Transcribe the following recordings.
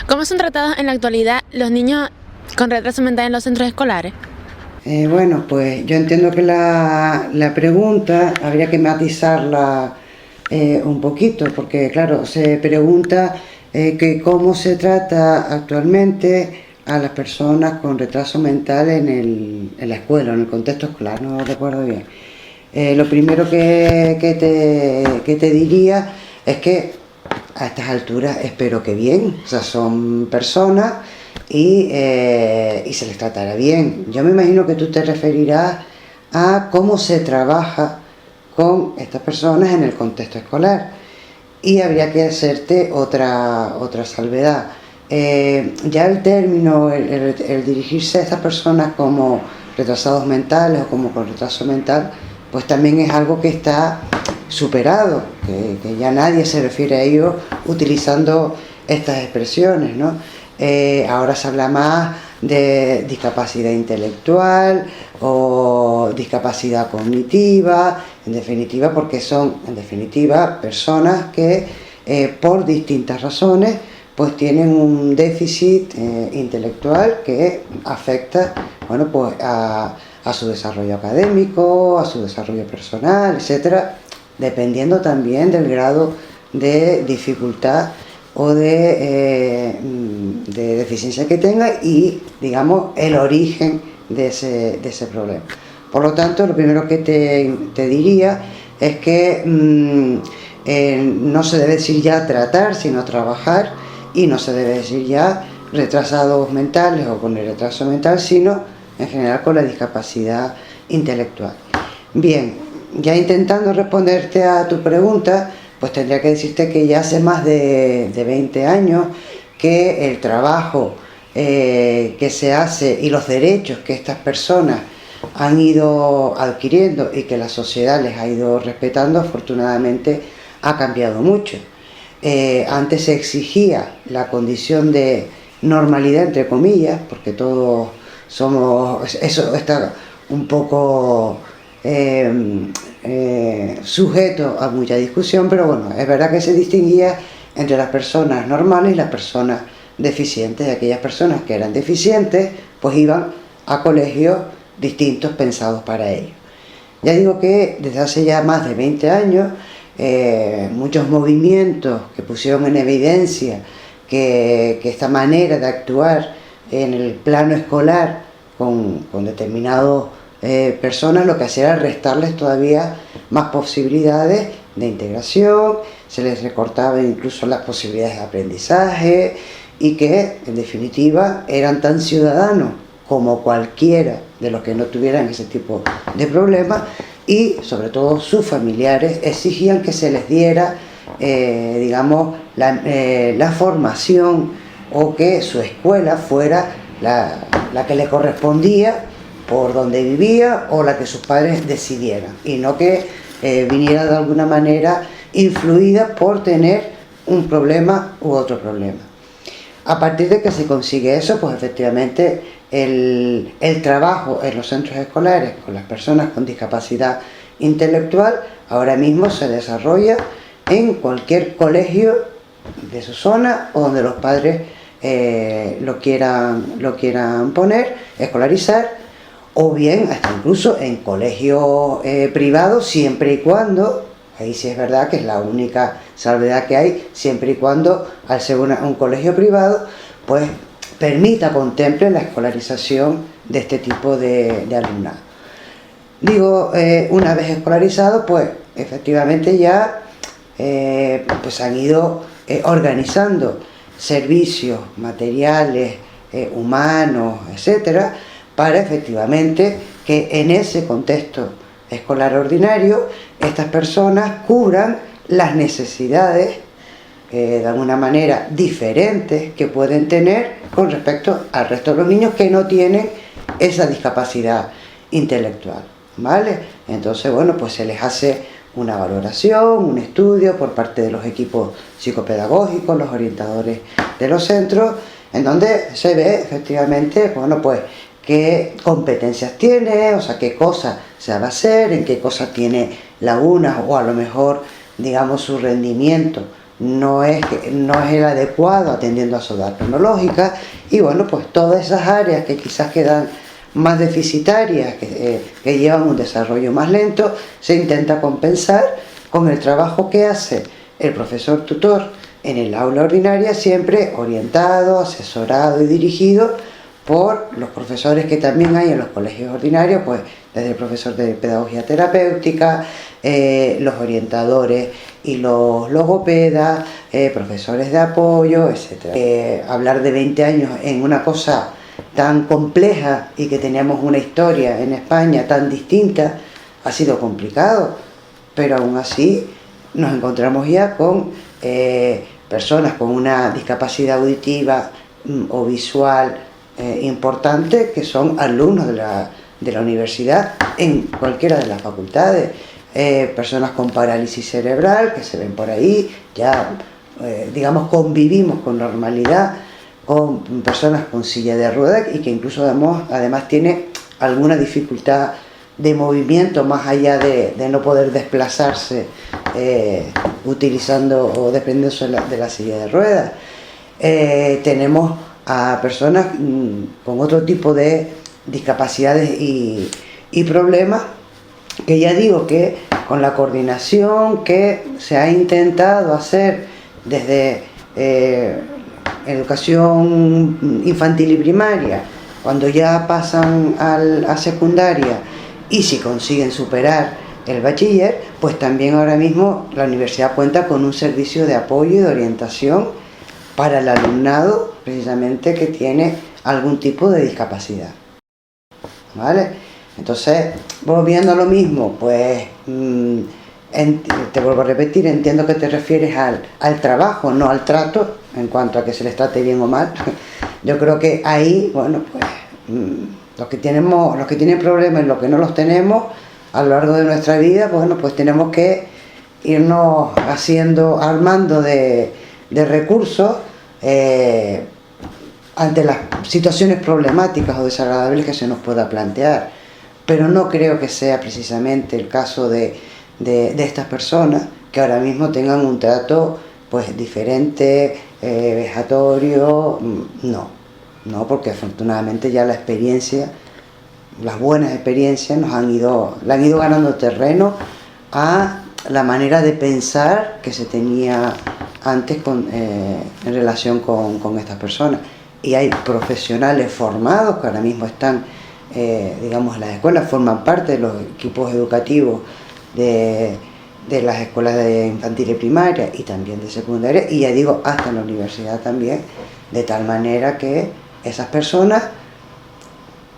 ¿Cómo son tratados en la actualidad los niños con retraso mental en los centros escolares? Bueno, pues yo entiendo que la pregunta habría que matizarla un poquito, porque claro, se pregunta que cómo se trata actualmente a las personas con retraso mental en la escuela, en el contexto escolar, no recuerdo bien. Lo primero que te diría es que a estas alturas espero que bien, o sea, son personas y se les tratará bien. Yo me imagino que tú te referirás a cómo se trabaja con estas personas en el contexto escolar y habría que hacerte otra salvedad. Ya el término, el dirigirse a estas personas como retrasados mentales o como con retraso mental, pues también es algo que está superado, que ya nadie se refiere a ello utilizando estas expresiones, ¿no? Ahora se habla más de discapacidad intelectual o discapacidad cognitiva, en definitiva, porque son, en definitiva, personas que por distintas razones pues tienen un déficit intelectual que afecta, bueno, pues a su desarrollo académico, a su desarrollo personal, etcétera, dependiendo también del grado de dificultad o de deficiencia que tenga y, digamos, el origen de ese problema. Por lo tanto, lo primero que te diría es que no se debe decir ya tratar, sino trabajar, y no se debe decir ya retrasados mentales o con el retraso mental, sino en general con la discapacidad intelectual. Bien, ya intentando responderte a tu pregunta, pues tendría que decirte que ya hace más de 20 años que el trabajo que se hace y los derechos que estas personas han ido adquiriendo y que la sociedad les ha ido respetando, afortunadamente ha cambiado mucho. Antes se exigía la condición de normalidad, entre comillas, porque todos somos, eso está un poco sujeto a mucha discusión, pero bueno, es verdad que se distinguía entre las personas normales y las personas deficientes. Y aquellas personas que eran deficientes pues iban a colegios distintos pensados para ellos. Ya digo que desde hace ya más de 20 años muchos movimientos que pusieron en evidencia que esta manera de actuar en el plano escolar con determinadas personas lo que hacía era restarles todavía más posibilidades de integración, se les recortaba incluso las posibilidades de aprendizaje y que en definitiva eran tan ciudadanos como cualquiera de los que no tuvieran ese tipo de problemas, y sobre todo sus familiares exigían que se les diera digamos la formación, o que su escuela fuera la que le correspondía por donde vivía o la que sus padres decidieran, y no que viniera de alguna manera influida por tener un problema u otro problema. A partir de que se consigue eso, pues efectivamente el trabajo en los centros escolares con las personas con discapacidad intelectual ahora mismo se desarrolla en cualquier colegio de su zona o donde los padres lo quieran poner, escolarizar, o bien hasta incluso en colegios privados, siempre y cuando, ahí sí es verdad que es la única salvedad que hay, siempre y cuando al ser un colegio privado pues contemple la escolarización de este tipo de alumnado. Digo, una vez escolarizado, pues efectivamente ya pues han ido organizando servicios materiales, humanos, etcétera, para efectivamente que en ese contexto escolar ordinario estas personas cubran las necesidades de alguna manera diferentes que pueden tener con respecto al resto de los niños que no tienen esa discapacidad intelectual, ¿vale? Entonces, bueno, pues se les hace una valoración, un estudio por parte de los equipos psicopedagógicos, los orientadores de los centros, en donde se ve efectivamente, bueno, pues qué competencias tiene, o sea, qué cosas se va a hacer, en qué cosas tiene lagunas, o a lo mejor, digamos, su rendimiento no es el adecuado atendiendo a su edad cronológica, y bueno, pues todas esas áreas que quizás quedan más deficitarias, que llevan un desarrollo más lento, se intenta compensar con el trabajo que hace el profesor tutor en el aula ordinaria, siempre orientado, asesorado y dirigido por los profesores que también hay en los colegios ordinarios, pues desde el profesor de pedagogía terapéutica, los orientadores y los logopedas, profesores de apoyo, etc. Hablar de 20 años en una cosa tan compleja y que teníamos una historia en España tan distinta ha sido complicado, pero aún así nos encontramos ya con personas con una discapacidad auditiva o visual importante, que son alumnos de la universidad en cualquiera de las facultades, personas con parálisis cerebral que se ven por ahí, ya digamos convivimos con normalidad con personas con silla de ruedas y que incluso además tiene alguna dificultad de movimiento más allá de no poder desplazarse utilizando o desprendiéndose de la silla de ruedas. Tenemos a personas con otro tipo de discapacidades y problemas, que ya digo que con la coordinación que se ha intentado hacer desde educación infantil y primaria, cuando ya pasan a secundaria y si consiguen superar el bachiller, pues también ahora mismo la universidad cuenta con un servicio de apoyo y de orientación para el alumnado precisamente que tiene algún tipo de discapacidad, ¿vale? Entonces, volviendo a lo mismo, pues te vuelvo a repetir, entiendo que te refieres al trabajo, no al trato, en cuanto a que se les trate bien o mal. Yo creo que ahí, bueno, pues los que tienen problemas y los que no los tenemos a lo largo de nuestra vida, bueno, pues tenemos que irnos armando de recursos ante las situaciones problemáticas o desagradables que se nos pueda plantear. Pero no creo que sea precisamente el caso de estas personas que ahora mismo tengan un trato pues diferente, vejatorio. No, porque afortunadamente ya la experiencia, las buenas experiencias le han ido ganando terreno a la manera de pensar que se tenía antes en relación con estas personas. Y hay profesionales formados que ahora mismo están, digamos, en las escuelas, forman parte de los equipos educativos de las escuelas de infantil y primaria y también de secundaria, y ya digo, hasta en la universidad también, de tal manera que esas personas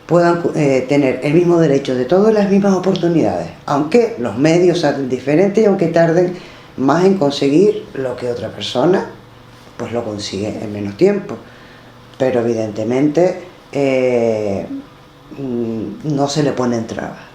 puedan tener el mismo derecho de todas las mismas oportunidades, aunque los medios sean diferentes y aunque tarden más en conseguir lo que otra persona pues lo consigue en menos tiempo. Pero evidentemente no se le ponen trabas.